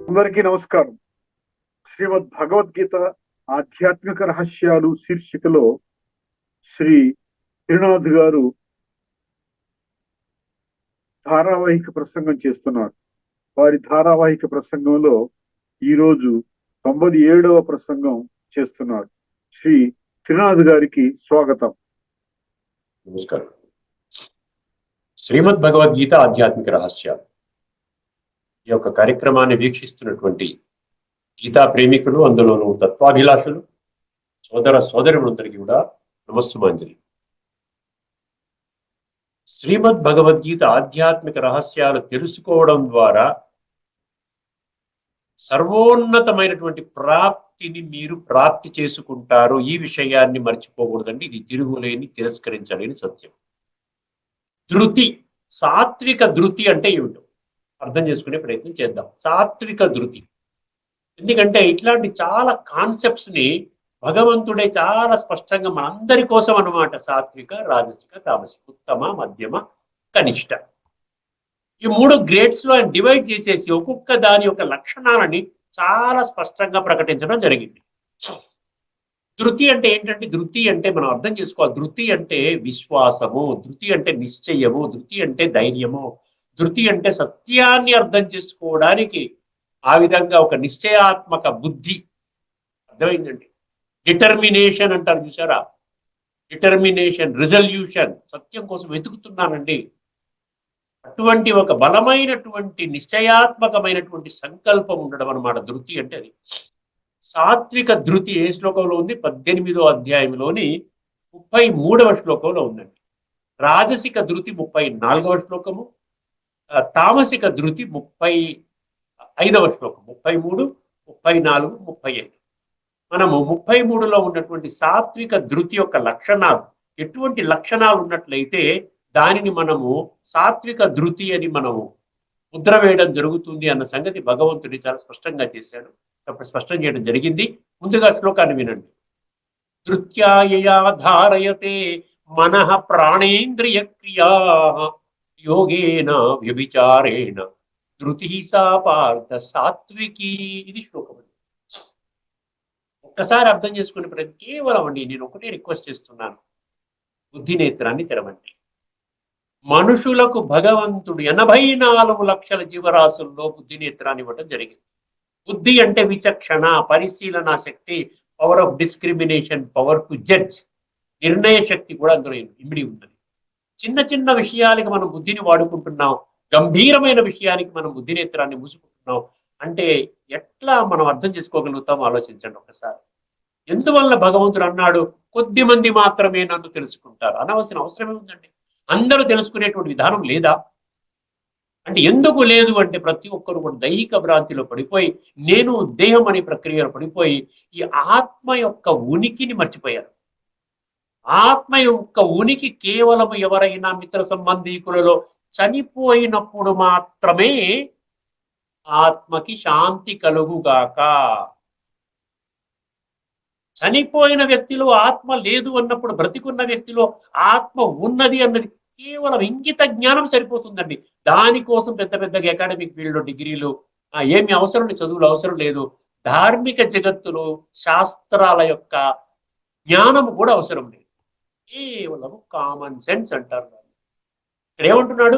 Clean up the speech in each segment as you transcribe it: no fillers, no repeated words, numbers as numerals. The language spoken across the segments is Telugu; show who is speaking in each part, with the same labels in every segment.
Speaker 1: అందరికీ నమస్కారం. శ్రీమద్ భగవద్గీత ఆధ్యాత్మిక రహస్యాలు శీర్షికలో శ్రీ త్రినాథ్ గారు ధారావాహిక ప్రసంగం చేస్తున్నారు. వారి ధారావాహిక ప్రసంగంలో ఈరోజు 97వ ప్రసంగం చేస్తున్నారు. శ్రీ త్రినాథ్ గారికి స్వాగతం.
Speaker 2: నమస్కారం. శ్రీమద్ భగవద్గీత ఆధ్యాత్మిక రహస్యాలు ఈ యొక్క కార్యక్రమాన్ని వీక్షిస్తున్నటువంటి గీతా ప్రేమికులు, అందులోనూ తత్వాభిలాషులు, సోదర సోదరులందరికీ కూడా నమస్సుమాంజలి. శ్రీమద్ భగవద్గీత ఆధ్యాత్మిక రహస్యాలు తెలుసుకోవడం ద్వారా సర్వోన్నతమైనటువంటి ప్రాప్తిని మీరు ప్రాప్తి చేసుకుంటారు. ఈ విషయాన్ని మర్చిపోకూడదండి. ఇది తిరుగులేని, తిరస్కరించలేని సత్యం. ధృతి, సాత్విక ధృతి అంటే ఏమిటో అర్థం చేసుకునే ప్రయత్నం చేద్దాం. సాత్విక ధృతి, ఎందుకంటే ఇట్లాంటి చాలా కాన్సెప్ట్స్ ని భగవంతుడే చాలా స్పష్టంగా మనందరి కోసం అన్నమాట. సాత్విక, రాజసిక, తామసిక, ఉత్తమ, మధ్యమ, కనిష్ట, ఈ 3 గ్రేడ్స్ లో ఆయన డివైడ్ చేసేసి ఒక్కొక్క దాని యొక్క లక్షణాలని చాలా స్పష్టంగా ప్రకటించడం జరిగింది. ధృతి అంటే ఏంటంటే, ధృతి అంటే మనం అర్థం చేసుకోవాలి. ధృతి అంటే విశ్వాసము, ధృతి అంటే నిశ్చయము, ధృతి అంటే ధైర్యము, ధృతి అంటే సత్యాన్ని అర్థం చేసుకోవడానికి ఆ విధంగా ఒక నిశ్చయాత్మక బుద్ధి. అర్థమైందండి. డిటర్మినేషన్ అంటారు చూసారా, డిటర్మినేషన్, రిజల్యూషన్, సత్యం కోసం వెతుకుతున్నానండి, అటువంటి ఒక బలమైనటువంటి నిశ్చయాత్మకమైనటువంటి సంకల్పం ఉండడం అన్నమాట ధృతి అంటే. అది సాత్విక ధృతి ఏ శ్లోకంలో ఉంది? 18వ అధ్యాయంలోని 33వ శ్లోకంలో ఉందండి. రాజసిక ధృతి 34వ శ్లోకము, తామసిక ధృతి 35వ శ్లోకం. 33, 34, 35. మనము 33లో ఉన్నటువంటి సాత్విక ధృతి యొక్క లక్షణాలు, ఎటువంటి లక్షణాలు ఉన్నట్లయితే దానిని మనము సాత్విక ధృతి అని మనము ముద్ర వేయడం జరుగుతుంది అన్న సంగతి భగవంతుడి చాలా స్పష్టంగా చేశాడు, స్పష్టం చేయడం జరిగింది. ముందుగా శ్లోకాన్ని వినండి. ధృత్యాయయా ధారయతే మనః ప్రాణేంద్రియ క్రియా యోగేన వ్యభిచారేణ ధృతి సా పార్థ సాత్వికి. ఇది శ్లోకం. ఒక్కసారి అర్థం చేసుకునే ప్రతి కేవలం అండి నేను ఒకటే రిక్వెస్ట్ చేస్తున్నాను, బుద్ధి నేత్రాన్ని తెరవండి. మనుషులకు భగవంతుడు 84 లక్షల జీవరాశుల్లో బుద్ధి నేత్రాన్ని ఇవ్వడం జరిగింది. బుద్ధి అంటే విచక్షణ, పరిశీలన శక్తి, power of discrimination, power to judge, నిర్ణయ శక్తి కూడా అందులో ఇమిడి ఉన్నది. చిన్న చిన్న విషయాలకి మనం బుద్ధిని వాడుకుంటున్నాం, గంభీరమైన విషయానికి మనం బుద్ధి నేత్రాన్ని మూసుకుంటున్నాం అంటే ఎట్లా మనం అర్థం చేసుకోగలుగుతాం? ఆలోచించండి ఒకసారి. ఎందువల్ల భగవంతుడు అన్నాడు కొద్ది మంది మాత్రమే నన్ను తెలుసుకుంటారు? అనవలసిన అవసరమే ఉందండి. అందరూ తెలుసుకునేటువంటి విధానం లేదా అంటే ఎందుకు లేదు అంటే, ప్రతి ఒక్కరు కూడా దైహిక భ్రాంతిలో పడిపోయి, నేను దేహం అనే ప్రక్రియలో పడిపోయి ఈ ఆత్మ యొక్క ఉనికిని మర్చిపోయారు. ఆత్మ యొక్క ఉనికి కేవలం ఎవరైనా మిత్ర సంబంధీకులలో చనిపోయినప్పుడు మాత్రమే ఆత్మకి శాంతి కలుగుగాక. చనిపోయిన వ్యక్తిలో ఆత్మ లేదు అన్నప్పుడు బ్రతికున్న వ్యక్తిలో ఆత్మ ఉన్నది అన్నది కేవలం ఇంగిత జ్ఞానం సరిపోతుందండి. దానికోసం పెద్ద పెద్దగా అకాడమిక్ ఫీల్డ్లో డిగ్రీలు ఏమి అవసరం, చదువులు అవసరం లేదు. ధార్మిక జగత్తులో శాస్త్రాల యొక్క జ్ఞానం కూడా అవసరం లేదు. కేవలం కామన్ సెన్స్ అంటారు. ఇక్కడ ఏమంటున్నాడు?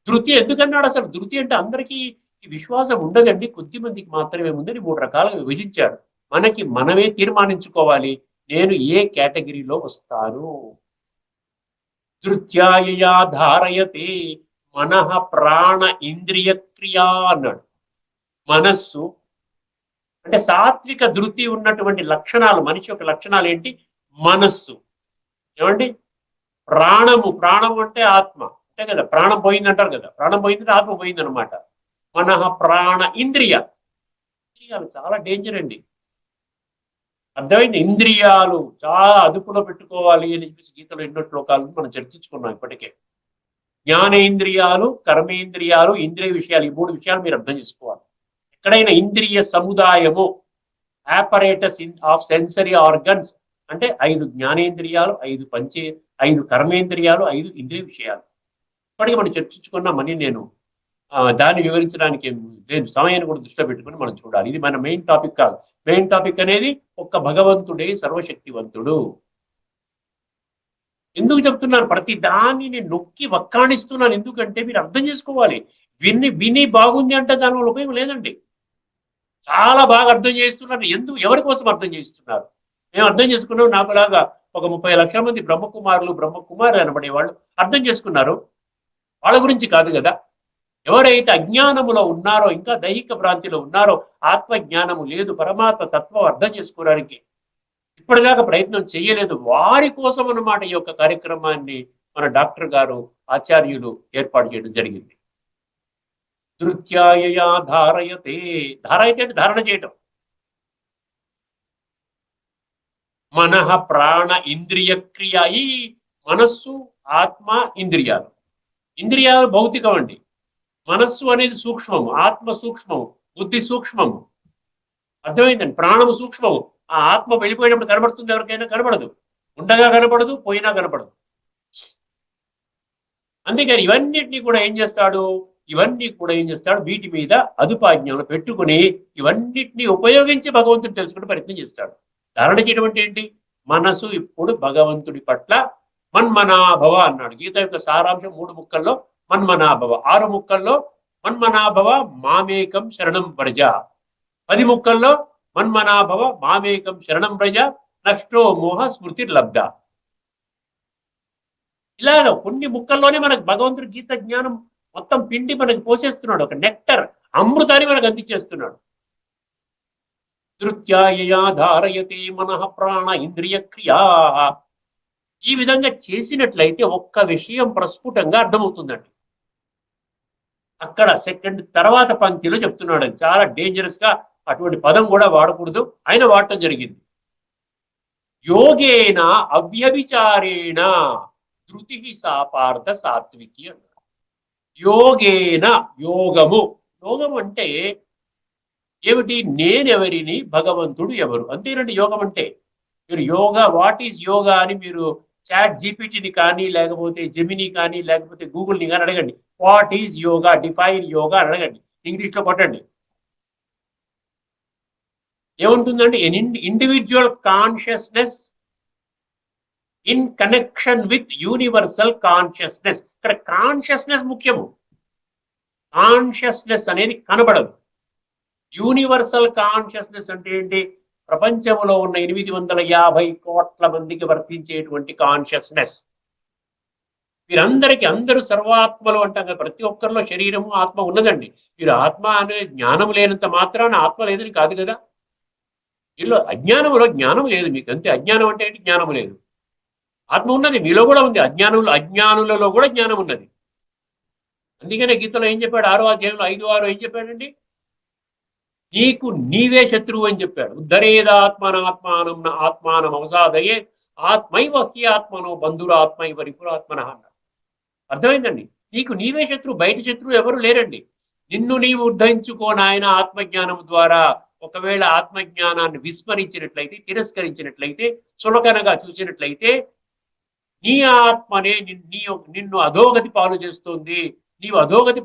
Speaker 2: ధృతి ఎందుకన్నాడు అసలు? ధృతి అంటే అందరికీ విశ్వాసం ఉండదండి, కొద్ది మందికి మాత్రమే ఉందని 3 రకాలుగా విభజించాడు. మనకి మనమే తీర్మానించుకోవాలి, నేను ఏ కేటగిరీలో వస్తాను. ధృత్యాయయా ధారయతే మనః ప్రాణ ఇంద్రియ క్రియా అన్నాడు. మనస్సు అంటే సాత్విక ధృతి ఉన్నటువంటి లక్షణాలు, మనిషి యొక్క లక్షణాలు ఏంటి? మనస్సు. ఏమండి? ప్రాణము, ప్రాణము అంటే ఆత్మ, అంతే కదా. ప్రాణం పోయిందంటారు కదా, ప్రాణం పోయిందంటే ఆత్మ పోయిందనమాట. మనః ప్రాణ ఇంద్రియ, ఇంద్రియాలు చాలా డేంజర్ అండి. అర్థమైంది? ఇంద్రియాలు చాలా అదుపులో పెట్టుకోవాలి అని చెప్పేసి గీతలో ఎన్నో శ్లోకాలను మనం చర్చించుకున్నాం ఇప్పటికే. జ్ఞానేంద్రియాలు, కర్మేంద్రియాలు, ఇంద్రియ విషయాలు, ఈ 3 విషయాలు మీరు అర్థం చేసుకోవాలి. ఎక్కడైనా ఇంద్రియ సముదాయము, ఆపరేటస్ ఆఫ్ సెన్సరీ ఆర్గన్స్ అంటే 5 జ్ఞానేంద్రియాలు, 5 కర్మేంద్రియాలు, 5 ఇంద్రియ విషయాలు. ఇప్పటికీ మనం చర్చించుకున్నామని నేను దాన్ని వివరించడానికి ఏం లేదు, సమయాన్ని కూడా దృష్టిలో పెట్టుకుని మనం చూడాలి. ఇది మన మెయిన్ టాపిక్ కాదు. మెయిన్ టాపిక్ అనేది ఒక్క భగవంతుడే సర్వశక్తివంతుడు. ఎందుకు చెప్తున్నాను? ప్రతి దాన్ని నేను నొక్కి వక్కాణిస్తున్నాను. ఎందుకంటే మీరు అర్థం చేసుకోవాలి. విని విని బాగుంది అంటే దానివల్ల ఉపయోగం లేదండి. చాలా బాగా అర్థం చేస్తున్నారు. ఎందుకు, ఎవరి కోసం అర్థం చేస్తున్నారు? మేము అర్థం చేసుకున్నాం. నాకులాగా ఒక 30 లక్షల మంది బ్రహ్మకుమారులు బ్రహ్మకుమారులు అనబడే వాళ్ళు అర్థం చేసుకున్నారు. వాళ్ళ గురించి కాదు కదా. ఎవరైతే అజ్ఞానములో ఉన్నారో, ఇంకా దైహిక భ్రాంతిలో ఉన్నారో, ఆత్మజ్ఞానము లేదు, పరమాత్మ తత్వం అర్థం చేసుకోవడానికి ఇప్పటిదాకా ప్రయత్నం చేయలేదు, వారి కోసం అన్నమాట ఈ యొక్క కార్యక్రమాన్ని మన డాక్టర్ గారు, ఆచార్యులు ఏర్పాటు చేయడం జరిగింది. ధృత్యాయయా ధారయతే. ధారయతే అంటే ధారణ చేయటం. మనః ప్రాణ ఇంద్రియ క్రియ. ఈ మనస్సు, ఆత్మ, ఇంద్రియాలు. ఇంద్రియాలు భౌతికం అండి. మనస్సు అనేది సూక్ష్మము, ఆత్మ సూక్ష్మము, బుద్ధి సూక్ష్మము. అర్థమైందండి? ప్రాణము సూక్ష్మము. ఆ ఆత్మ వెళ్ళిపోయినప్పుడు కనబడుతుంది ఎవరికైనా? కనబడదు. ఉండగా కనపడదు, పోయినా కనపడదు. అందుకని ఇవన్నిటినీ కూడా ఏం చేస్తాడు? వీటి మీద అదుపాజ్ఞానం పెట్టుకుని ఇవన్నిటినీ ఉపయోగించి భగవంతుడు తెలుసుకునే ప్రయత్నం చేస్తాడు. ధారణ చేయడం అంటే ఏంటి? మనసు ఇప్పుడు భగవంతుడి పట్ల మన్మనాభవ అన్నాడు. గీత యొక్క సారాంశం 3 ముక్కల్లో మన్మనాభవ, 6 ముక్కల్లో మన్మనాభవ మామేకం శరణం వ్రజ, 10 ముక్కల్లో మన్మనాభవ మామేకం శరణం వ్రజ నష్టో మోహ స్మృతి లబ్ధ. ఇలాగ కొన్ని ముక్కల్లోనే మనకు భగవంతుడు గీత జ్ఞానం మొత్తం పిండి మనకు పోసేస్తున్నాడు. ఒక నెక్టర్, అమృతాన్ని మనకు అందించేస్తున్నాడు. ధృత్యాయయా ధారయతే మనః ప్రాణ ఇంద్రియ క్రియా. ఈ విధంగా చేసినట్లయితే ఒక్క విషయం ప్రస్ఫుటంగా అర్థమవుతుందండి. అక్కడ సెకండ్ తర్వాత పంక్తిలో చెప్తున్నాడు. అది చాలా డేంజరస్ గా, అటువంటి పదం కూడా వాడకూడదు, ఆయన వాడటం జరిగింది. యోగేన అవ్యభిచారేణ ధృతి సాపార్థ సాత్వికి అన్నాడు. యోగేన, యోగము. యోగం అంటే ఏమిటి? నేనెవరిని, భగవంతుడు ఎవరు, అంతేనండి యోగం అంటే. మీరు యోగా, వాట్ ఈజ్ యోగా అని మీరు చాట్ జీపీటీని కానీ, లేకపోతే జెమిని కానీ, లేకపోతే గూగుల్ని కానీ అడగండి. What is yoga, define yoga అని అడగండి, ఇంగ్లీష్లో కొట్టండి. ఏముంటుందండి? Individual consciousness in connection with universal consciousness. ఇక్కడ కాన్షియస్నెస్ ముఖ్యము. కాన్షియస్నెస్ అనేది కనబడదు. యూనివర్సల్ కాన్షియస్నెస్ అంటే ఏంటి? ప్రపంచంలో ఉన్న 850 కోట్ల మందికి వర్తించేటువంటి కాన్షియస్నెస్. వీరందరికీ, అందరూ సర్వాత్మలు అంటాం కదా, ప్రతి ఒక్కరిలో శరీరము ఆత్మ ఉన్నదండి. మీరు ఆత్మ అనే జ్ఞానం లేనంత మాత్రాన ఆత్మ లేదని కాదు కదా. వీళ్ళు అజ్ఞానంలో జ్ఞానం లేదు మీకు, అంతే. అజ్ఞానం అంటే ఏంటి? జ్ఞానం లేదు. ఆత్మ ఉన్నది, మీలో కూడా ఉంది. అజ్ఞానులలో కూడా జ్ఞానం ఉన్నది. అందుకనే గీతలో ఏం చెప్పాడు? 6వ అధ్యాయంలో 5:6 ఏం చెప్పాడండి? నీకు నీవే శత్రువు అని చెప్పాడు. ఉద్ధరేదాత్మనాత్మానం ఆత్మానం అవసాదయే ఆత్మైవ హ్యాత్మనో బంధురాత్మైవ రిపురాత్మన అన్నాడు. అర్థమైందండి? నీకు నీవే శత్రువు, బయట శత్రువు ఎవరు లేరండి. నిన్ను నీవు ఉద్ధరించుకో నాయన ఆత్మజ్ఞానం ద్వారా. ఒకవేళ ఆత్మజ్ఞానాన్ని విస్మరించినట్లయితే, తిరస్కరించినట్లయితే, చులకనగా చూసినట్లయితే, నీ ఆత్మనే నిన్ను అధోగతి పాలు చేస్తుంది. నీవు అధోగతి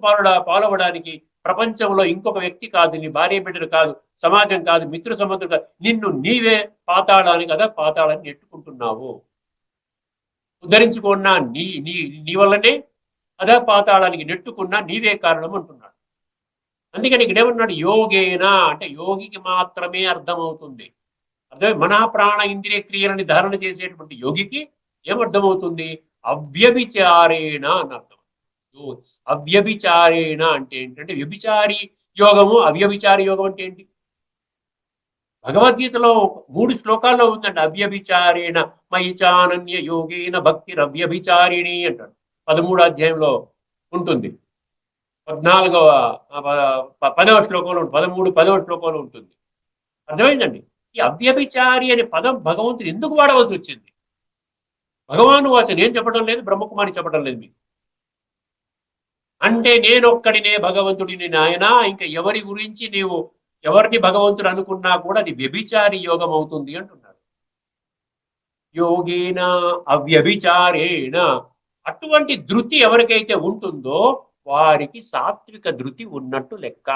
Speaker 2: పాలవడానికి ప్రపంచంలో ఇంకొక వ్యక్తి కాదు, నీ భార్య బిడ్డలు కాదు, సమాజం కాదు, మిత్ర సంబంధులు కాదు, నిన్ను నీవే పాతాళానికి, కదా పాతాళాన్ని నెట్టుకుంటున్నావు. ఉద్ధరించుకున్నా నీ వల్లనే అదా పాతాళానికి నెట్టుకున్నా నీవే కారణం అంటున్నాడు. అందుకని ఇక్కడ ఏమన్నాడు? యోగేనా అంటే యోగికి మాత్రమే అర్థమవుతుంది. అర్థమే. మన ప్రాణ ఇంద్రియ క్రియలని ధారణ చేసేటువంటి యోగికి ఏమర్థమవుతుంది? అవ్యభిచారేణ అని అర్థం. అవ్యభిచారేణ అంటే ఏంటంటే వ్యభిచారి యోగము, అవ్యభిచారి యోగం అంటే ఏంటి? భగవద్గీతలో 3 శ్లోకాల్లో ఉందండి. అవ్యభిచారేణ మయిచానన్య యోగేన భక్తిరవ్యభిచారిణి అంటాడు. 13వ అధ్యాయంలో ఉంటుంది. 10వ శ్లోకంలో 10వ శ్లోకంలో ఉంటుంది. అర్థమైందండి? ఈ అవ్యభిచారి అనే పదం భగవంతుడు ఎందుకు వాడవలసి వచ్చింది? భగవాను వాచ నేను చెప్పడం లేదు, బ్రహ్మకుమారి చెప్పడం లేదు మీకు. అంటే నేనొక్కడినే భగవంతుడిని నాయన, ఇంకా ఎవరి గురించి నీవు ఎవరిని భగవంతుడు అనుకున్నా కూడా అది వ్యభిచారి యోగం అవుతుంది అంటున్నాడు. యోగేన అవ్యభిచారేణ. అటువంటి ధృతి ఎవరికైతే ఉంటుందో వారికి సాత్విక ధృతి ఉన్నట్టు లెక్క.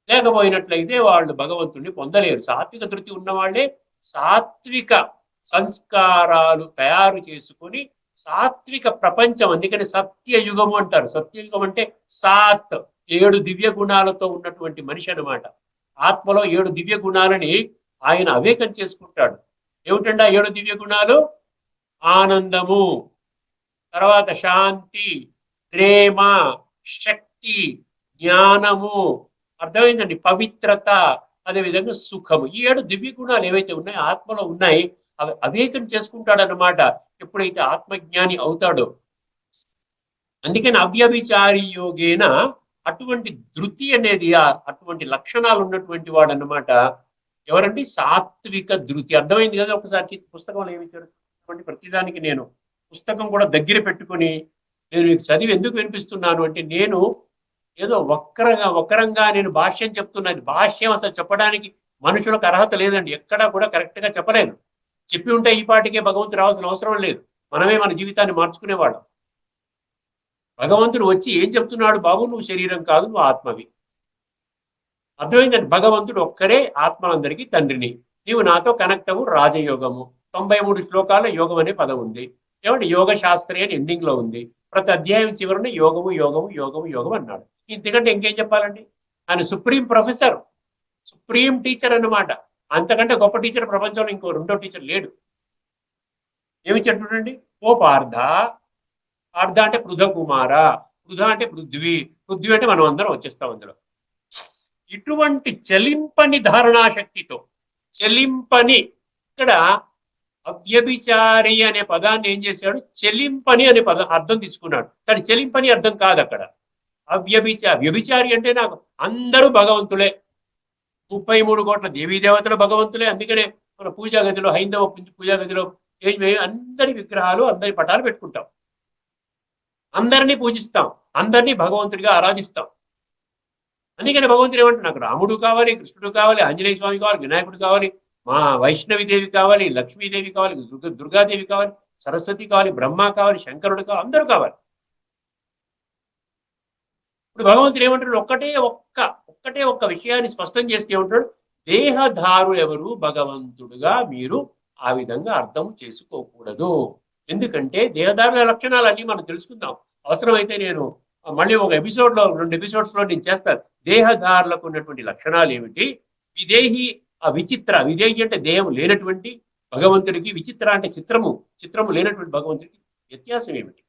Speaker 2: లేకపోయినట్లయితే వాళ్ళు భగవంతుణ్ణి పొందలేరు. సాత్విక ధృతి ఉన్నవాళ్లే సాత్విక సంస్కారాలు తయారు చేసుకుని సాత్విక ప్రపంచం, అందుకని సత్యయుగము అంటారు. సత్యయుగం అంటే సాత్, 7 దివ్య గుణాలతో ఉన్నటువంటి మనిషి అన్నమాట. ఆత్మలో 7 దివ్య గుణాలని ఆయన అవేకం చేసుకుంటాడు. ఏమిటంటే ఆ 7 దివ్య గుణాలు? ఆనందము, తర్వాత శాంతి, ప్రేమ, శక్తి, జ్ఞానము, అర్థమైందండి, పవిత్రత, అదేవిధంగా సుఖము. ఈ 7 దివ్య గుణాలు ఏవైతే ఉన్నాయో ఆత్మలో ఉన్నాయి, అవి అవేకం చేసుకుంటాడన్నమాట ఎప్పుడైతే ఆత్మజ్ఞాని అవుతాడో. అందుకని అవ్యభిచారి యోగేన అటువంటి ధృతి అనేది, అటువంటి లక్షణాలు ఉన్నటువంటి వాడు అన్నమాట ఎవరండి? సాత్విక ధృతి. అర్థమైంది కదా? ఒకసారి పుస్తకంలో ఏమి ఇచ్చారు ప్రతిదానికి నేను పుస్తకం కూడా దగ్గర పెట్టుకొని నేను మీకు చదివి ఎందుకు వినిపిస్తున్నాను అంటే, నేను ఏదో వక్రంగా నేను భాష్యం చెప్తున్నాను. భాష్యం అసలు చెప్పడానికి మనుషులకు అర్హత లేదండి. ఎక్కడా కూడా కరెక్ట్ గా చెప్పలేదు. చెప్పి ఉంటే ఈ పాటికే భగవంతుడు రావాల్సిన అవసరం లేదు. మనమే మన జీవితాన్ని మార్చుకునేవాళ్ళం. భగవంతుడు వచ్చి ఏం చెప్తున్నాడు? బాబు, నువ్వు శరీరం కాదు, నువ్వు ఆత్మవి. అర్థమైందండి? భగవంతుడు ఒక్కరే ఆత్మలందరికీ తండ్రిని. నీవు నాతో కనెక్ట్ అవ్వు. రాజయోగము 93 శ్లోకాల యోగం అనే పదం ఉంది. ఏమంటే యోగ శాస్త్రి అని ఎండింగ్ లో ఉంది. ప్రతి అధ్యాయం చివరిని యోగము యోగము యోగము యోగం అన్నాడు. ఇంతకంటే ఇంకేం చెప్పాలండి? ఆయన సుప్రీం ప్రొఫెసర్, సుప్రీం టీచర్ అన్నమాట. అంతకంటే గొప్ప టీచర్ ప్రపంచంలో ఇంకో రెండో టీచర్ లేడు. ఏమిచ్చాడు చూడండి. ఓ పార్థ, పార్థ అంటే పృథకుమార, పృథ అంటే పృథ్వీ, పృథ్వీ అంటే మనం అందరం వచ్చేస్తాం అందులో. ఇటువంటి చలింపని ధారణాశక్తితో, చలింపని, ఇక్కడ అవ్యభిచారి అనే పదాన్ని ఏం చేశాడు? చెలింపని అనే పదం అర్థం తీసుకున్నాడు. కానీ చెలింపని అర్థం కాదు అక్కడ. వ్యభిచారి అంటే నాకు అందరూ భగవంతులే, 33 కోట్ల దేవీ దేవతలు భగవంతులే. అందుకనే మన పూజా గదిలో, హైందవ పూజా గదిలో అందరి విగ్రహాలు, అందరి పటాలు పెట్టుకుంటాం. అందరినీ పూజిస్తాం, అందరినీ భగవంతుడిగా ఆరాధిస్తాం. అందుకని భగవంతుడు ఏమంటాడు? నాకు రాముడు కావాలి, కృష్ణుడు కావాలి, ఆంజనేయ స్వామి కావాలి, వినాయకుడు కావాలి, మా వైష్ణవి దేవి కావాలి, లక్ష్మీదేవి కావాలి, దుర్గాదేవి కావాలి, సరస్వతి కావాలి, బ్రహ్మ కావాలి, శంకరుడు కావాలి, అందరూ కావాలి. ఇప్పుడు భగవంతుడు ఏమంటాడు? ఒక్కటే ఒక్క విషయాన్ని స్పష్టం చేస్తే ఏమంటాడు? దేహధారులు ఎవరు భగవంతుడుగా మీరు ఆ విధంగా అర్థం చేసుకోకూడదు. ఎందుకంటే దేహధారుల లక్షణాలన్నీ మనం తెలుసుకుందాం. అవసరమైతే నేను మళ్ళీ ఒక ఎపిసోడ్లో, 2 ఎపిసోడ్స్లో నేను చేస్తాను. దేహధారులకు ఉన్నటువంటి లక్షణాలు ఏమిటి? విదేహి, ఆ విచిత్ర, విదేహి అంటే దేహం లేనటువంటి భగవంతుడికి, విచిత్ర అంటే చిత్రము లేనటువంటి భగవంతుడికి వ్యత్యాసం ఏమిటి?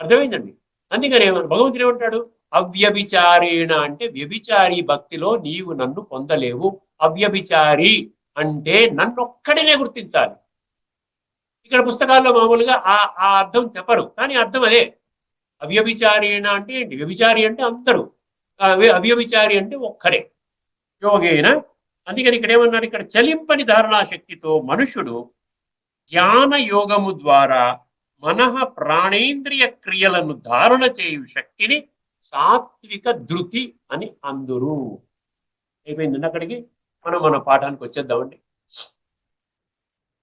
Speaker 2: అర్థమైందండి? అందుకని భగవంతుడు ఏమంటాడు? అవ్యభిచారేణ అంటే వ్యభిచారి భక్తిలో నీవు నన్ను పొందలేవు. అవ్యభిచారి అంటే నన్నొక్కడినే గుర్తించాలి. ఇక్కడ పుస్తకాల్లో మామూలుగా ఆ అర్థం చెప్పరు, కానీ అర్థం అదే. అవ్యభిచారేణ అంటే ఏంటి? వ్యభిచారి అంటే అందరూ, అవ్యభిచారి అంటే ఒక్కరే. యోగేన, అందుకని ఇక్కడ ఏమన్నారు? ఇక్కడ చలింపని ధారణాశక్తితో మనుషుడు ధ్యాన యోగము ద్వారా మనః ప్రాణేంద్రియ క్రియలను ధారణ చేయు శక్తిని సాత్విక ధృతి అని అందురు. అయిపోయిందండి. అక్కడికి మన పాఠానికి వచ్చేద్దామండి.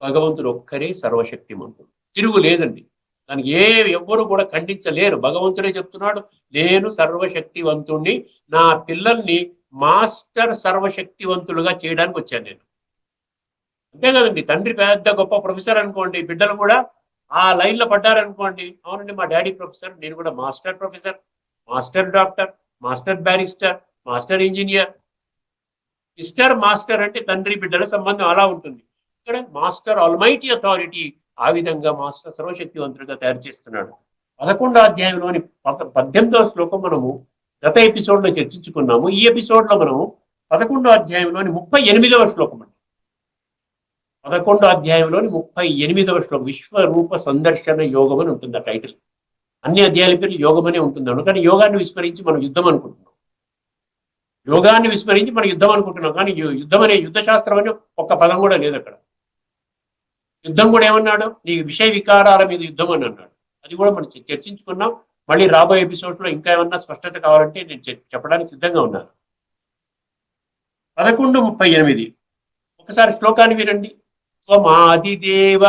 Speaker 2: భగవంతుడు ఒక్కరే సర్వశక్తిమంతుడు, తిరుగు లేదండి. దానికి ఎవ్వరు కూడా ఖండించలేరు. భగవంతుడే చెప్తున్నాడు, నేను సర్వశక్తివంతుణ్ణి, నా పిల్లల్ని మాస్టర్ సర్వశక్తివంతులుగా చేయడానికి వచ్చాను నేను. అంతే కదండి. తండ్రి పెద్ద గొప్ప ప్రొఫెసర్ అనుకోండి, బిడ్డలు కూడా ఆ లైన్లో పడ్డారనుకోండి, అవునండి మా డాడీ ప్రొఫెసర్, నేను కూడా master professor, master doctor, master barrister, master engineer. Mister master అంటే తండ్రి బిడ్డల సంబంధం అలా ఉంటుంది. ఇక్కడ మాస్టర్ ఆల్మైటీ అథారిటీ, ఆ విధంగా మాస్టర్ సర్వశక్తివంతుడిగా తయారు చేస్తున్నాడు. 11వ అధ్యాయంలోని 18వ శ్లోకం మనము గత ఎపిసోడ్లో చర్చించుకున్నాము. ఈ ఎపిసోడ్లో మనము 11వ అధ్యాయంలోని 38వ శ్లోకం అండి. 11వ అధ్యాయంలోని 38వ శ్లోకం విశ్వరూప సందర్శన యోగం అని ఉంటుంది ఆ టైటిల్. అన్ని అధ్యాయాల పేర్లు యోగం అనే ఉంటున్నాను, కానీ యోగాన్ని విస్మరించి మనం యుద్ధం అనుకుంటున్నాం. యోగాన్ని విస్మరించి మనం యుద్ధం అనుకుంటున్నాం, కానీ యుద్ధం అనే యుద్ధ శాస్త్రం అనే ఒక్క పదం కూడా లేదు అక్కడ. యుద్ధం కూడా ఏమన్నాడు? నీ విషయ వికారాల మీద యుద్ధం అని అన్నాడు. అది కూడా మనం చర్చించుకున్నాం. మళ్ళీ రాబోయే ఎపిసోడ్స్లో ఇంకా ఏమన్నా స్పష్టత కావాలంటే నేను చెప్పడానికి సిద్ధంగా ఉన్నాను. 11:38 ఒకసారి శ్లోకాన్ని వినండి. స్వమాదిదేవ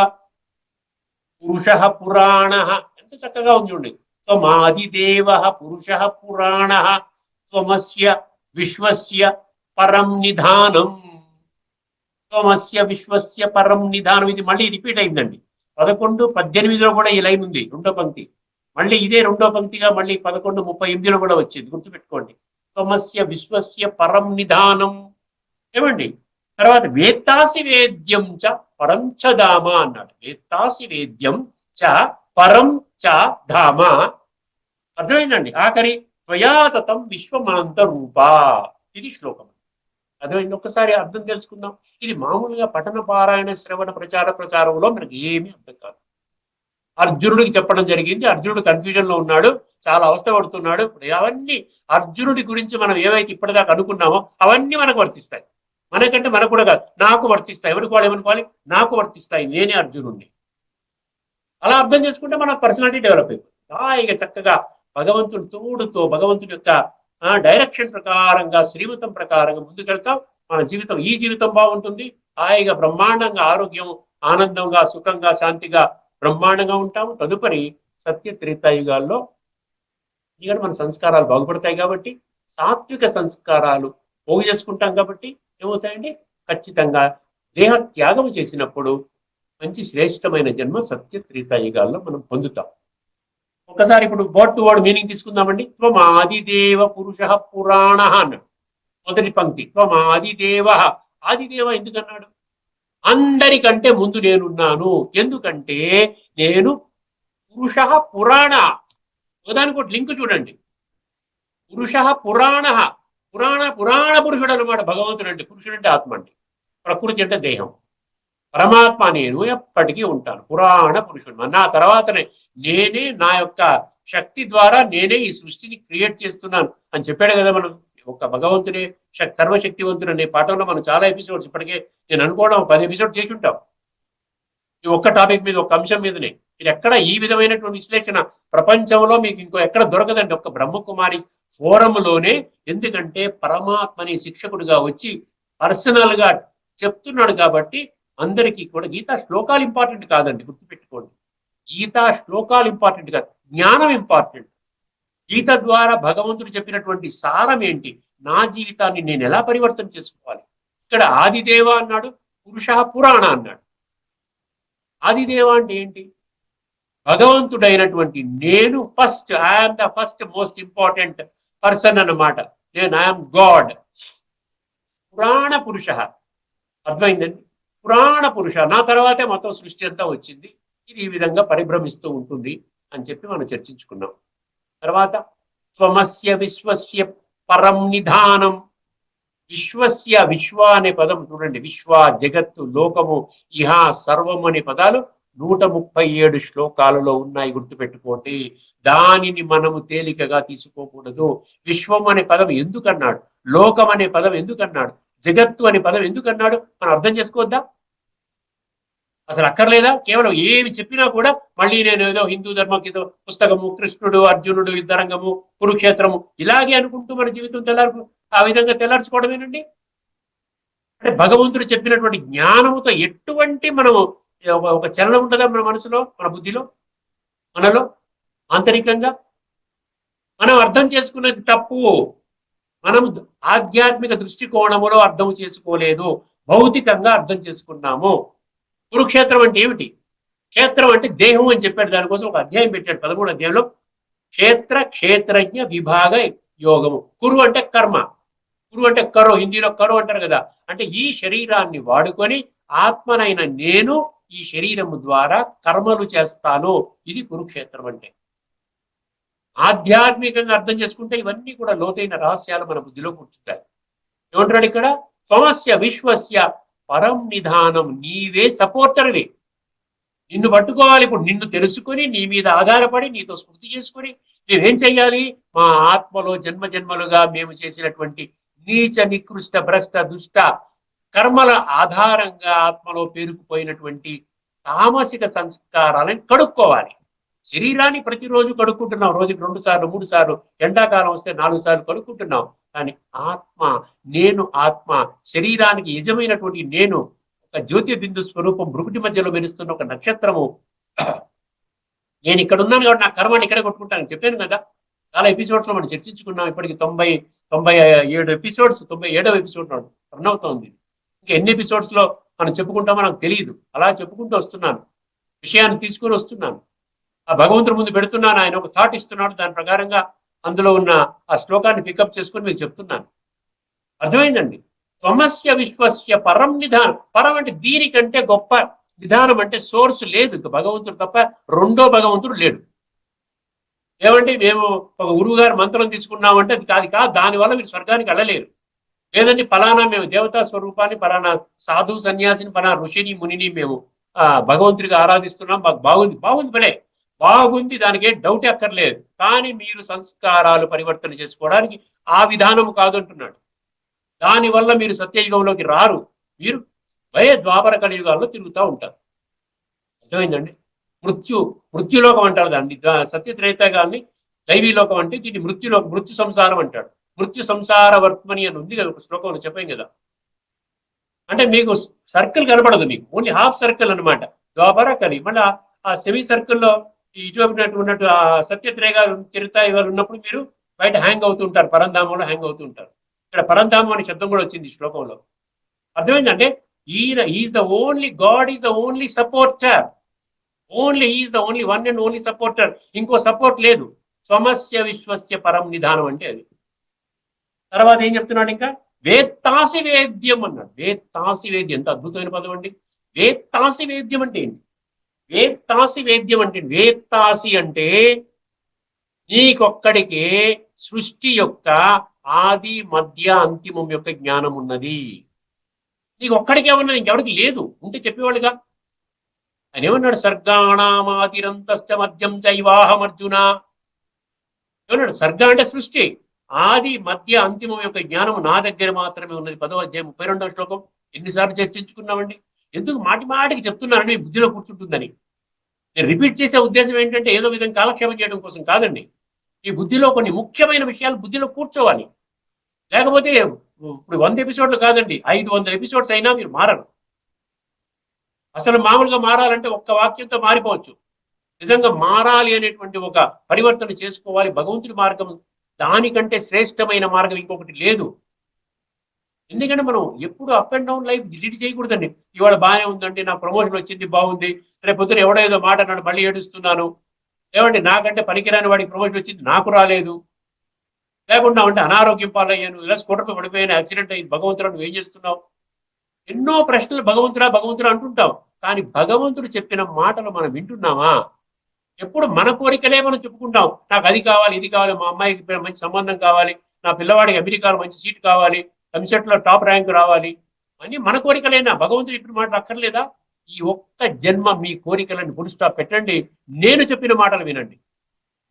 Speaker 2: పురుష పురాణ, ఎంత చక్కగా ఉంది చూడండి. త్వమాదిదేవ పురుష పురాణ త్వమస్య విశ్వస్య పరం నిధానం. త్వమస్య విశ్వస్య పరం నిధానం. ఇది మళ్ళీ రిపీట్ అయిందండి. 11:18లో కూడా ఈ లైన్ ఉంది, రెండో పంక్తి. మళ్ళీ ఇదే రెండో పంక్తిగా మళ్ళీ 11:38లో కూడా వచ్చింది, గుర్తుపెట్టుకోండి. త్వమస్య విశ్వస్య పరం నిధానం. ఏమండి? తర్వాత వేత్తాసి వేద్యం చ పరం చ ధామ అన్నాడు. వేత్తాసి వేద్యం చ పరం చ ధామ. అర్థమైందండి? ఆఖరి త్వయాతతం విశ్వమాంత రూపా. ఇది శ్లోకం. అర్థమైంది? ఒక్కసారి అర్థం తెలుసుకుందాం. ఇది మామూలుగా పఠన పారాయణ శ్రవణ ప్రచారంలో మనకి ఏమీ అర్థం కాదు. అర్జునుడికి చెప్పడం జరిగింది. అర్జునుడు కన్ఫ్యూజన్ లో ఉన్నాడు, చాలా అవస్థ పడుతున్నాడు. అవన్నీ అర్జునుడి గురించి మనం ఏవైతే ఇప్పటిదాకా అనుకున్నామో అవన్నీ మనకు వర్తిస్తాయి. మనకంటే మనకు కూడా కాదు, నాకు వర్తిస్తాయి. ఏమనుకోవాలి? నాకు వర్తిస్తాయి, నేనే అర్జునుడిని. అలా అర్థం చేసుకుంటే మన పర్సనాలిటీ డెవలప్ అయిపోతుంది. హాయిగా చక్కగా భగవంతుడి తోడుతో, భగవంతుడి యొక్క డైరెక్షన్ ప్రకారంగా, శ్రీమతం ప్రకారంగా ముందుకెళ్తాం. మన జీవితం, ఈ జీవితం బాగుంటుంది. హాయిగా బ్రహ్మాండంగా ఆరోగ్యం, ఆనందంగా, సుఖంగా, శాంతిగా బ్రహ్మాండంగా ఉంటాము. తదుపరి సత్య త్రేతాయుగాల్లో ఇక్కడ మన సంస్కారాలు బాగుపడతాయి కాబట్టి, సాత్విక సంస్కారాలు పోగు చేసుకుంటాం కాబట్టి ఏమవుతాయండి? ఖచ్చితంగా దేహ త్యాగం చేసినప్పుడు మంచి శ్రేష్టమైన జన్మ సత్య త్రేతాయుగాల్లో మనం పొందుతాం. ఒకసారి ఇప్పుడు వర్డ్ టు వర్డ్ మీనింగ్ తీసుకుందామండి. త్వమాదిదేవ పురుష పురాణ అన్నాడు మొదటి పంక్తి. త్వమాదిదేవ. ఆదిదేవ ఎందుకన్నాడు? అందరికంటే ముందు నేనున్నాను. ఎందుకంటే నేను పురుష పురాణ. దానికి ఒక లింక్ చూడండి. పురుష పురాణ. పురాణ పురుషుడు అనమాట భగవంతుడు. అంటే పురుషుడు అంటే ఆత్మ అండి, ప్రకృతి అంటే దేహం. పరమాత్మ నేను ఎప్పటికీ ఉంటాను, పురాణ పురుషుడు. నా తర్వాతనే నేనే, నా యొక్క శక్తి ద్వారా నేనే ఈ సృష్టిని క్రియేట్ చేస్తున్నాను అని చెప్పాడు కదా. మనం ఒక భగవంతుడే సర్వశక్తివంతుడు అనే పాఠంలో మనం చాలా ఎపిసోడ్స్ ఇప్పటికే, నేను అనుకోవడం 10 ఎపిసోడ్ చేసి ఉంటాం ఈ ఒక్క టాపిక్ మీద, ఒక అంశం మీదనే. ఇది ఎక్కడ ఈ విధమైనటువంటి విశ్లేషణ ప్రపంచంలో మీకు ఇంకో ఎక్కడ దొరకదండి, ఒక బ్రహ్మకుమారి ఫోరంలోనే. ఎందుకంటే పరమాత్మని శిక్షకుడిగా వచ్చి పర్సనల్ గా చెప్తున్నాడు కాబట్టి అందరికీ కూడా. గీతా శ్లోకాలు ఇంపార్టెంట్ కాదండి, గుర్తుపెట్టుకోండి. గీతా శ్లోకాలు ఇంపార్టెంట్ కాదు, జ్ఞానం ఇంపార్టెంట్. గీత ద్వారా భగవంతుడు చెప్పినటువంటి సారం ఏంటి, నా జీవితాన్ని నేను ఎలా పరివర్తన చేసుకోవాలి. ఇక్కడ ఆదిదేవ అన్నాడు, పురుష పురాణ అన్నాడు. ఆదిదేవ అంటే ఏంటి? భగవంతుడైనటువంటి నేను first, I'm the first most important person అన్నమాట. నేను ఐఎమ్ గాడ్. పురాణ పురుష. అర్థమైందండి? పురాణ పురుష, నా తర్వాతే మొత్తం సృష్టి అంతా వచ్చింది. ఇది ఈ విధంగా పరిభ్రమిస్తూ ఉంటుంది అని చెప్పి మనం చర్చించుకున్నాం. తర్వాత స్వమస్య విశ్వస్య పరం నిధానం. విశ్వస్య, విశ్వ అనే పదం చూడండి. విశ్వ, జగత్తు, లోకము, ఇహ, సర్వం అనే పదాలు 137 శ్లోకాలలో ఉన్నాయి, గుర్తుపెట్టుకోండి. దానిని మనము తేలికగా తీసుకోకూడదు. విశ్వం అనే పదం ఎందుకన్నాడు, లోకం అనే పదం ఎందుకన్నాడు, జగత్తు అనే పదం ఎందుకన్నాడు, మనం అర్థం చేసుకోవద్దా? అసలు అక్కర్లేదా? కేవలం ఏమి చెప్పినా కూడా మళ్ళీ నేను ఏదో హిందూ ధర్మం ఏదో పుస్తకము, కృష్ణుడు అర్జునుడు యుద్ధరంగము, కురుక్షేత్రము ఇలాగే అనుకుంటూ మన జీవితం ఆ విధంగా తెల్లార్చుకోవడమేనండి. అంటే భగవంతుడు చెప్పినటువంటి జ్ఞానముతో ఎటువంటి మనము ఒక చలనం ఉంటుందా మన మనసులో, మన బుద్ధిలో, మనలో ఆంతరికంగా? మనం అర్థం చేసుకున్నది తప్పు. మనం ఆధ్యాత్మిక దృష్టికోణములో అర్థం చేసుకోలేదు, భౌతికంగా అర్థం చేసుకున్నాము. కురుక్షేత్రం అంటే ఏమిటి? క్షేత్రం అంటే దేహం అని చెప్పాడు. దానికోసం ఒక అధ్యాయం పెట్టాడు, 13వ అధ్యాయంలో. క్షేత్రజ్ఞ విభాగ యోగము. కురు అంటే కర్మ, కురు అంటే కరో, హిందీలో కరో అంటారు కదా. అంటే ఈ శరీరాన్ని వాడుకొని ఆత్మనైన నేను ఈ శరీరము ద్వారా కర్మలు చేస్తాను. ఇది కురుక్షేత్రం అంటే. ఆధ్యాత్మికంగా అర్థం చేసుకుంటే ఇవన్నీ కూడా లోతైన రహస్యాలు మన బుద్ధిలో కూర్చుంటాయి. ఏమంటాడు ఇక్కడ? స్వమస్య విశ్వస్య పరం నిధానం. నీవే సపోర్టర్వి. నిన్ను పట్టుకోవాలి. ఇప్పుడు నిన్ను తెలుసుకొని, నీ మీద ఆధారపడి, నీతో స్మృతి చేసుకొని మేమేం చెయ్యాలి? మా ఆత్మలో జన్మ జన్మలుగా మేము చేసినటువంటి నీచ, నికృష్ట, భ్రష్ట, దుష్ట కర్మల ఆధారంగా ఆత్మలో పేరుకుపోయినటువంటి తామసిక సంస్కారాలను కడుక్కోవాలి. శరీరాన్ని ప్రతిరోజు కడుక్కుంటున్నాం, రోజుకి 2 సార్లు 3 సార్లు, ఎండాకాలం వస్తే 4 సార్లు కడుక్కుంటున్నాం. కానీ ఆత్మ, నేను ఆత్మ, శరీరానికి యజమైనటువంటి నేను ఒక జ్యోతి బిందు స్వరూపం, భృకుటి మధ్యలో మెరుస్తున్న ఒక నక్షత్రము. నేను ఇక్కడ ఉన్నాను కాబట్టి నా కర్మాన్ని ఇక్కడే కొట్టుకుంటాను చెప్పాను కదా. చాలా ఎపిసోడ్స్ లో మనం చర్చించుకున్నాం. ఇప్పటికి 97 ఎపిసోడ్స్, 97వ ఎపిసోడ్ రన్ అవుతోంది. ఇంకా ఎన్ని ఎపిసోడ్స్ లో మనం చెప్పుకుంటామో నాకు తెలియదు. అలా చెప్పుకుంటూ వస్తున్నాను, విషయాన్ని తీసుకుని వస్తున్నాను, ఆ భగవంతుడి ముందు పెడుతున్నాను. ఆయన ఒక థాట్ ఇస్తున్నాడు, దాని ప్రకారంగా అందులో ఉన్న ఆ శ్లోకాన్ని పికప్ చేసుకుని మీకు చెప్తున్నాను. అర్థమైందండి? త్వమస్య విశ్వస్య పరం నిధానం. పరం అంటే దీనికంటే గొప్ప, విధానం అంటే సోర్స్ లేదు, ఇక భగవంతుడు తప్ప రెండో భగవంతుడు లేడు. ఏమంటే మేము ఒక గురువు గారి మంత్రం తీసుకున్నామంటే అది కాదు, దానివల్ల మీరు స్వర్గానికి వెళ్ళలేరు. లేదండి ఫలానా మేము దేవతా స్వరూపాన్ని, ఫలానా సాధు సన్యాసిని, ఫలానా ఋషిని మునిని మేము భగవంతుడిగా ఆరాధిస్తున్నాం, మాకు బాగుంది, బాగుంది భలే బాగుంది, దానికి ఏం డౌట్ అక్కర్లేదు. కానీ మీరు సంస్కారాలు పరివర్తన చేసుకోవడానికి ఆ విధానం కాదు అంటున్నాడు. దానివల్ల మీరు సత్యయుగంలోకి రారు, మీరు ద్వాపర కలియుగాల్లో తిరుగుతూ ఉంటారు. అర్థమైందండి? మృత్యులోకం అంటారు దాన్ని. సత్యత్రేతాగాన్ని దైవీలోకం అంటే దీన్ని మృత్యు సంసారం అంటాడు. మృత్యు సంసార వర్త్మని అని ఉంది కదా ఒక శ్లోకంలో, చెప్పాం కదా. అంటే మీకు సర్కిల్ కనపడదు, మీకు ఓన్లీ హాఫ్ సర్కిల్ అనమాట, ద్వాపర కలి. మళ్ళీ ఆ సెమీ సర్కిల్లో ఇటువంటి ఉన్నట్టు ఆ సత్యత్రేగా తిరుతాయి గారు ఉన్నప్పుడు మీరు బయట హ్యాంగ్ అవుతుంటారు, పరంధామంలో హ్యాంగ్ అవుతుంటారు. ఇక్కడ పరంధామం అనే శబ్దం కూడా వచ్చింది ఈ శ్లోకంలో. అర్థమైందంటే ఈయన is the only God, is the only supporter, only is the only one and only supporter, ఇంకో సపోర్ట్ లేదు. స్వమస్య విశ్వస్య పరం నిధానం అంటే అది. తర్వాత ఏం చెప్తున్నాడు ఇంకా? వేత్తాసి వేద్యం అన్నాడు. వేత్తాసి వేద్యం, ఎంత అద్భుతమైన పదం అండి. వేత్తాసి వేద్యం అంటే ఏంటి? వేత్తాసి వేద్యం అంటే, వేత్తాసి అంటే నీకొక్కడికే సృష్టి యొక్క ఆది మధ్య అంతిమం యొక్క జ్ఞానం ఉన్నది. నీకు ఒక్కడికే ఉన్నది, ఇంకెవరికి లేదు. ఉంటే చెప్పేవాళ్ళుగా. ఆయన ఏమన్నాడు? సర్గాణామాతిరంతస్థ మధ్యం చైవాహమర్జున. ఏమన్నాడు? సర్గ అంటే సృష్టి, ఆది మధ్య అంతిమం యొక్క జ్ఞానం నా దగ్గర మాత్రమే ఉన్నది. 10వ అధ్యాయం 32వ శ్లోకం. ఎన్నిసార్లు చర్చించుకున్నామండి? ఎందుకు మాటి మాటికి చెప్తున్నానండి, మీ బుద్ధిలో కూర్చుంటుందని. నేను రిపీట్ చేసే ఉద్దేశం ఏంటంటే ఏదో విధంగా కాలక్షేపం చేయడం కోసం కాదండి. ఈ బుద్ధిలో కొన్ని ముఖ్యమైన విషయాలు బుద్ధిలో కూర్చోవాలి. లేకపోతే ఇప్పుడు 100 ఎపిసోడ్లు కాదండి, 500 ఎపిసోడ్స్ అయినా మీరు మారరు. అసలు మామూలుగా మారాలంటే ఒక్క వాక్యంతో మారిపోవచ్చు. నిజంగా మారాలి అనేటువంటి ఒక పరివర్తన చేసుకోవాలి. భగవంతుడి మార్గం దానికంటే శ్రేష్టమైన మార్గం ఇంకొకటి లేదు. ఎందుకంటే మనం ఎప్పుడు up and down life lead చేయకూడదండి. ఇవాళ బాగానే ఉందండి, నా ప్రమోషన్ వచ్చింది, బాగుంది, రేపు పొద్దున ఎవడో ఏదో మాట అన్నాడు, మళ్ళీ ఏడుస్తున్నాను. ఏమండి నాకంటే పనికిరాని వాడికి ప్రమోషన్ వచ్చింది, నాకు రాలేదు. లేకుండా ఉంటే అనారోగ్యం పాలయ్యాను, ఇలా స్కూటర్పై పడిపోయాను, యాక్సిడెంట్ అయ్యింది, భగవంతుడు నువ్వు ఏం చేస్తున్నావు? ఎన్నో ప్రశ్నలు భగవంతుడా అంటుంటాం. కానీ భగవంతుడు చెప్పిన మాటలు మనం వింటున్నామా? ఎప్పుడు మన కోరికలే మనం చెప్పుకుంటాం. నాకు అది కావాలి, ఇది కావాలి, మా అమ్మాయికి మంచి సంబంధం కావాలి, నా పిల్లవాడికి అమెరికాలో మంచి సీట్ కావాలి, ఎంసెట్లో టాప్ ర్యాంక్ రావాలి, అని మన కోరికలేనా? భగవంతుడు చెప్పిన మాటలు అక్కర్లేదా? ఈ ఒక్క జన్మ మీ కోరికలను ఫుల్ స్టాప్ పెట్టండి, నేను చెప్పిన మాటలు వినండి.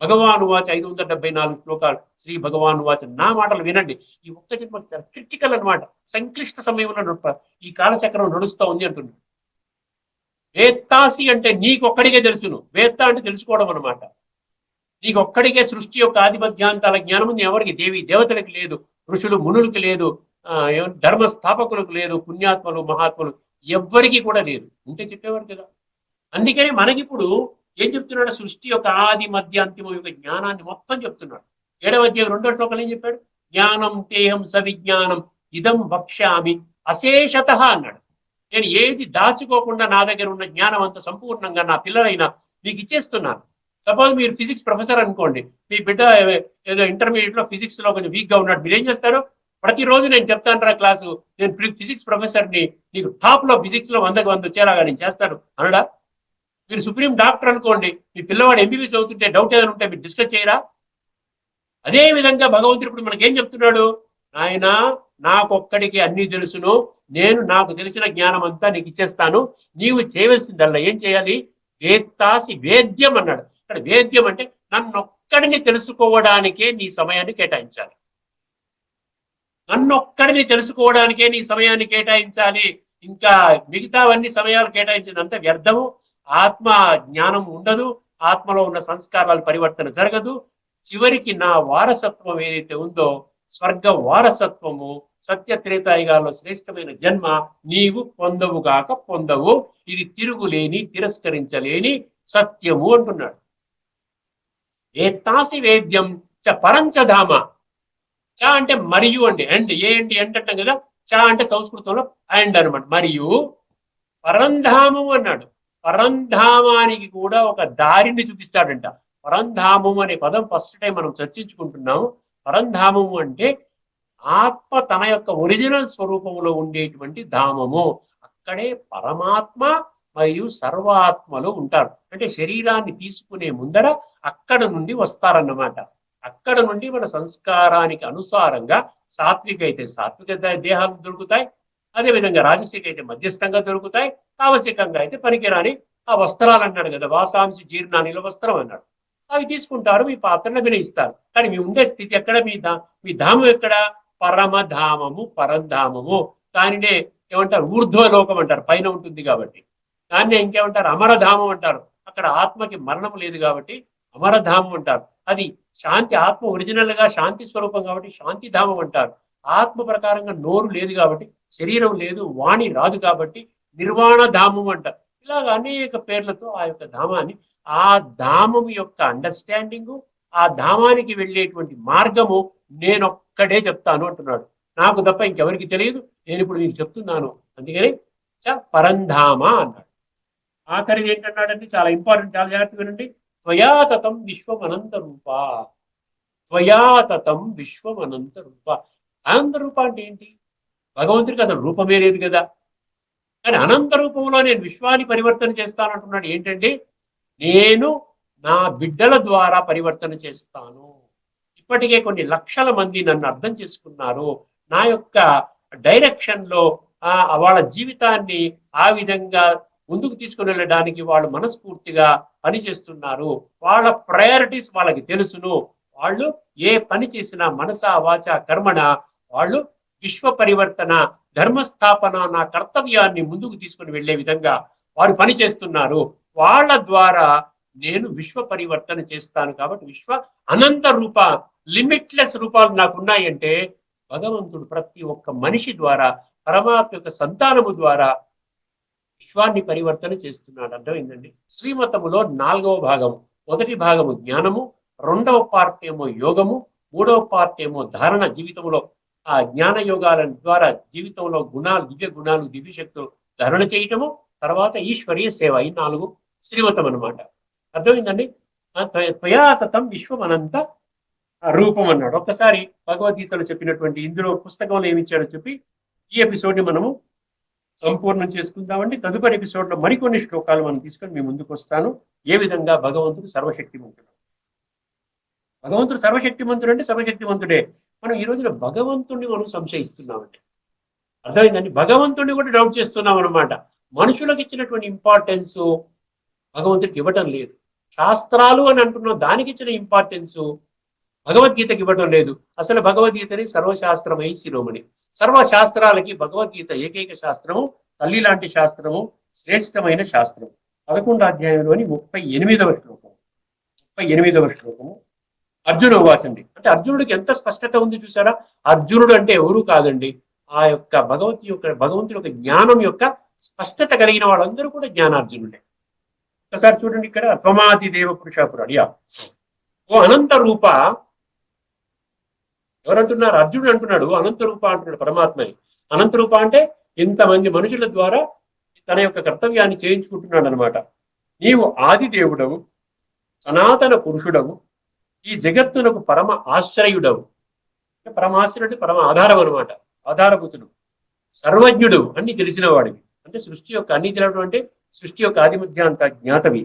Speaker 2: భగవాను వాచ 574 శ్లోకాలు, శ్రీ భగవాను వాచ, నా మాటలు వినండి. ఈ ఒక్క జన్మ క్రిటికల్ అనమాట. సంక్లిష్ట సమయంలో ఈ కాలచక్రం నడుస్తూ ఉంది అంటున్నాడు. వేత్తాసి అంటే నీకొక్కడికే తెలుసును. వేత్త అంటే తెలుసుకోవడం అనమాట. నీకొక్కడికే సృష్టి యొక్క ఆధిపత్యాంతాల జ్ఞానం ఎవరికి? దేవతలకు లేదు, ఋషులు మునులకు లేదు, ధర్మ స్థాపకులకు లేదు, పుణ్యాత్మలు మహాత్ములు ఎవ్వరికి కూడా లేదు. ఉంటే చెప్పేవారు కదా. అందుకని మనకిప్పుడు ఏం చెప్తున్నాడు? సృష్టి యొక్క ఆది మధ్య అంతిమం యొక్క జ్ఞానాన్ని మొత్తం చెప్తున్నాడు. 7వ అధ్యాయం 2వ శ్లోకంలో ఏం చెప్పాడు? జ్ఞానం తేహం సవిజ్ఞానం ఇదం వక్ష్యామి అశేషత అన్నాడు. నేను ఏది దాచుకోకుండా నా దగ్గర ఉన్న జ్ఞానం అంత సంపూర్ణంగా నా పిల్లలైనా మీకు ఇచ్చేస్తున్నాను. సపోజ్ మీరు ఫిజిక్స్ ప్రొఫెసర్ అనుకోండి, మీ బిడ్డ ఏదో ఇంటర్మీడియట్ లో ఫిజిక్స్ లో కొంచెం వీక్ గా ఉన్నాడు, మీరు ఏం చేస్తారు? ప్రతిరోజు నేను చెప్తాను రా క్లాసు, నేను ఫిజిక్స్ ప్రొఫెసర్ని, నీకు టాప్ లో ఫిజిక్స్ లో 100కి 100 వచ్చేలాగా నేను చేస్తాను అనడా? మీరు సుప్రీం డాక్టర్ అనుకోండి, మీ పిల్లవాడు ఎంబీబీఎస్ అవుతుంటే డౌట్ ఏదైనా ఉంటే మీరు డిస్కస్ చేయరా? అదే విధంగా భగవంతుడు ఇప్పుడు మనకేం చెప్తున్నాడు? ఆయన నాకొక్కడికి అన్ని తెలుసును, నేను నాకు తెలిసిన జ్ఞానం అంతా నీకు ఇచ్చేస్తాను, నీవు చేయవలసిందల్లా ఏం చేయాలి? వేత్తాసి వేద్యం అన్నాడు. ఇక్కడ వేద్యం అంటే నన్నొక్కడిని తెలుసుకోవడానికే నీ సమయాన్ని కేటాయించాలి. నన్నొక్కడిని తెలుసుకోవడానికే నీ సమయాన్ని కేటాయించాలి. ఇంకా మిగతావన్నీ సమయాలు కేటాయించినంత వ్యర్థము. ఆత్మ జ్ఞానం ఉండదు, ఆత్మలో ఉన్న సంస్కారాల పరివర్తన జరగదు. చివరికి నా వారసత్వం ఏదైతే ఉందో, స్వర్గ వారసత్వము, సత్యత్రేతాయుగాల్లో శ్రేష్టమైన జన్మ నీవు పొందవుగాక పొందవు. ఇది తిరుగులేని, తిరస్కరించలేని సత్యము అంటున్నాడు. ఏత్తాసి వేద్యం చ పరంచ ధామ. చ అంటే మరియు అండి, అండ్ ఏ అండి ఎండ్ అంటాం కదా, చ అంటే సంస్కృతంలో అండ్ అనమాట. మరియు పరంధామం అన్నాడు. పరంధామానికి కూడా ఒక దారిని చూపిస్తాడంట. పరంధామం అనే పదం ఫస్ట్ టైం మనం చర్చించుకుంటున్నాము. పరంధామము అంటే ఆత్మ తన యొక్క ఒరిజినల్ స్వరూపంలో ఉండేటువంటి ధామము. అక్కడే పరమాత్మ మరియు సర్వాత్మలు ఉంటారు. అంటే శరీరాన్ని తీసుకునే ముందర అక్కడ నుండి వస్తారన్నమాట. అక్కడ నుండి మన సంస్కారానికి అనుసారంగా సాత్విక అయితే సాత్విక దేహాలు దొరుకుతాయి, అదేవిధంగా రాజసిక అయితే మధ్యస్థంగా దొరుకుతాయి, ఆవశ్యకంగా అయితే పనికిరాని ఆ వస్త్రాలు అన్నాడు కదా, వాసాంశి జీర్ణానిల వస్త్రం అన్నాడు. అవి తీసుకుంటారు, మీ పాత్రను వినయిస్తారు. కానీ మీ ఉండే స్థితి ఎక్కడ, మీ ధామం ఎక్కడ? పరమధామము, పరంధామము. దానినే ఏమంటారు? ఊర్ధ్వలోకం అంటారు, పైన ఉంటుంది కాబట్టి. దాన్నే ఇంకేమంటారు? అమరధామం అంటారు. అక్కడ ఆత్మకి మరణం లేదు కాబట్టి అమరధామం అంటారు. అది శాంతి, ఆత్మ ఒరిజినల్ గా శాంతి స్వరూపం కాబట్టి శాంతిధామం అంటారు. ఆత్మ ప్రకారంగా నోరు లేదు కాబట్టి, శరీరం లేదు, వాణి రాదు కాబట్టి నిర్వాణ ధామం అంటారు. ఇలాగ అనేక పేర్లతో ఆ యొక్క ధామాన్ని, ఆ ధామము యొక్క అండర్స్టాండింగు, ఆ ధామానికి వెళ్ళేటువంటి మార్గము నేనొక్కడే చెప్తాను అంటున్నాడు. నాకు తప్ప ఇంకెవరికి తెలియదు, నేను ఇప్పుడు మీకు చెప్తున్నాను. అందుకని పరంధామ అన్నాడు. ఆఖరిది ఏంటన్నాడండి, చాలా ఇంపార్టెంట్, చాలా జాగ్రత్తగా వినండి. త్వయాతతం విశ్వం అనంత రూప. త్వయాతతం విశ్వం అనంత రూప. అనంత రూప అంటే ఏంటి? భగవంతుడికి అసలు రూపమే లేదు కదా. కానీ అనంత రూపంలో నేను విశ్వాన్ని పరివర్తన చేస్తానంటున్నాడు. ఏంటంటే, నేను నా బిడ్డల ద్వారా పరివర్తన చేస్తాను. ఇప్పటికే కొన్ని లక్షల మంది నన్ను అర్థం చేసుకున్నారు. నా యొక్క డైరెక్షన్ లో వాళ్ళ జీవితాన్ని ఆ విధంగా ముందుకు తీసుకుని వెళ్ళడానికి వాళ్ళు మనస్ఫూర్తిగా పనిచేస్తున్నారు. వాళ్ళ ప్రయారిటీస్ వాళ్ళకి తెలుసును. వాళ్ళు ఏ పని చేసినా మనస వాచ కర్మణ వాళ్ళు విశ్వ పరివర్తన, ధర్మస్థాపన, నా కర్తవ్యాన్ని ముందుకు తీసుకుని వెళ్లే విధంగా వారు పని చేస్తున్నారు. వాళ్ళ ద్వారా నేను విశ్వ పరివర్తన చేస్తాను. కాబట్టి విశ్వ అనంత రూప, లిమిట్లెస్ రూపాలు నాకున్నాయంటే భగవంతుడు ప్రతి ఒక్క మనిషి ద్వారా, పరమాత్మ యొక్క సంతానము ద్వారా విశ్వాన్ని పరివర్తన చేస్తున్నాడు. అర్థమైందండి. శ్రీమతములో 4వ భాగము, మొదటి భాగము జ్ఞానము, 2వ పార్ట్ ఏమో యోగము, 3వ పార్ట్ ఏమో ధారణ, జీవితంలో ఆ జ్ఞాన యోగాల ద్వారా జీవితంలో గుణాలు, దివ్య గుణాలు, దివ్య శక్తులు ధారణ చేయటము, తర్వాత ఈశ్వరీయ సేవ. ఈ 4 శ్రీమతం అనమాట. అర్థమైందండి. త్వయాతతం విశ్వం అనంత రూపం అన్నాడు. ఒక్కసారి భగవద్గీతలో చెప్పినటువంటి ఇందులో పుస్తకంలో ఏమిచ్చాడో చెప్పి ఈ ఎపిసోడ్ని మనము సంపూర్ణం చేసుకుందామండి. తదుపరి ఎపిసోడ్లో మరికొన్ని శ్లోకాలు మనం తీసుకొని మీ ముందుకు వస్తాను. ఏ విధంగా భగవంతుడు సర్వశక్తిమంతుడు. భగవంతుడు సర్వశక్తిమంతుడు అంటే సర్వశక్తిమంతుడే. మనం ఈ రోజున భగవంతుడిని మనం సంశయిస్తున్నామండి. అర్థమైందండి. భగవంతుడిని కూడా డౌట్ చేస్తున్నాం అనమాట. మనుషులకు ఇచ్చినటువంటి ఇంపార్టెన్స్ భగవంతుడికి ఇవ్వటం లేదు. శాస్త్రాలు అని అంటున్నాం, దానికి ఇచ్చిన ఇంపార్టెన్స్ భగవద్గీతకి ఇవ్వడం లేదు. అసలు భగవద్గీతని సర్వశాస్త్రమై శిరోమణి. సర్వశాస్త్రాలకి భగవద్గీత ఏకైక శాస్త్రము, తల్లి లాంటి శాస్త్రము, శ్రేష్టమైన శాస్త్రం. 11వ అధ్యాయంలోని 38వ శ్లోకం. 38వ శ్లోకము అర్జున వాచండి. అంటే అర్జునుడికి ఎంత స్పష్టత ఉంది చూసారా. అర్జునుడు అంటే ఎవరు కాదండి, ఆ యొక్క భగవంతుడి యొక్క జ్ఞానం యొక్క స్పష్టత కలిగిన వాళ్ళందరూ కూడా జ్ఞానార్జునుడే. ఒకసారి చూడండి, ఇక్కడ త్వమాది దేవ పురుషాపురు అడియా. ఓ అనంత రూప, ఎవరంటున్నారు? అర్జునుడు అంటున్నాడు. అనంత రూప అంటున్నాడు పరమాత్మని. అనంత రూప అంటే ఇంతమంది మనుషుల ద్వారా తన యొక్క కర్తవ్యాన్ని చేయించుకుంటున్నాడు అనమాట. నీవు ఆది దేవుడవు, సనాతన పురుషుడవు, ఈ జగత్తునకు పరమ ఆశ్రయుడవు. పరమాశ్రయుడు పరమ ఆధారం అనమాట, ఆధారభూతుడు. సర్వజ్ఞుడు, అన్ని తెలిసిన వాడివి. అంటే సృష్టి యొక్క అన్ని తెలవడం అంటే సృష్టి యొక్క ఆదిమధ్యాంత జ్ఞాతవి.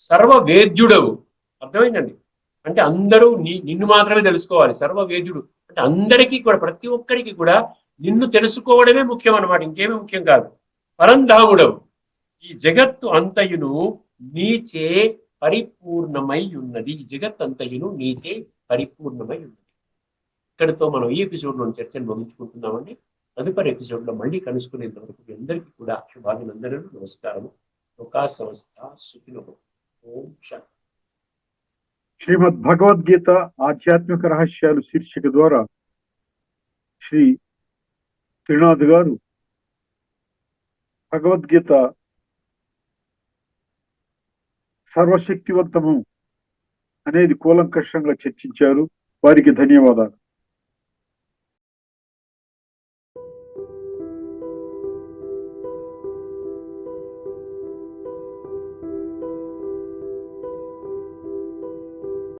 Speaker 2: సర్వవేద్యుడవు, అర్థమైందండి. అంటే అందరూ నిన్ను మాత్రమే తెలుసుకోవాలి. సర్వవేద్యుడు అంటే అందరికీ కూడా, ప్రతి ఒక్కరికి కూడా నిన్ను తెలుసుకోవడమే ముఖ్యం అనమాట, ఇంకేమీ ముఖ్యం కాదు. పరంధాముడవు, ఈ జగత్తు అంతయును నీచే పరిపూర్ణమై ఉన్నది. ఈ జగత్ అంతయును నీచే పరిపూర్ణమై ఉన్నది. ఇక్కడితో మనం ఈ ఎపిసోడ్లో చర్చను ముగించుకుంటున్నామండి. తదుపరి ఎపిసోడ్లో మళ్ళీ కలుసుకునేంత వరకు అందరికీ కూడా శుభాభినందనలు, నమస్కారము. లోకా సమస్త సుఖినో. ఓం శాంతి.
Speaker 1: శ్రీమద్ భగవద్గీత ఆధ్యాత్మిక రహస్యాలు శీర్షిక ద్వారా శ్రీ త్రినాథ్ గారు భగవద్గీత సర్వశక్తివంతము అనేది కూలంకషంగా చర్చించారు. వారికి ధన్యవాదాలు.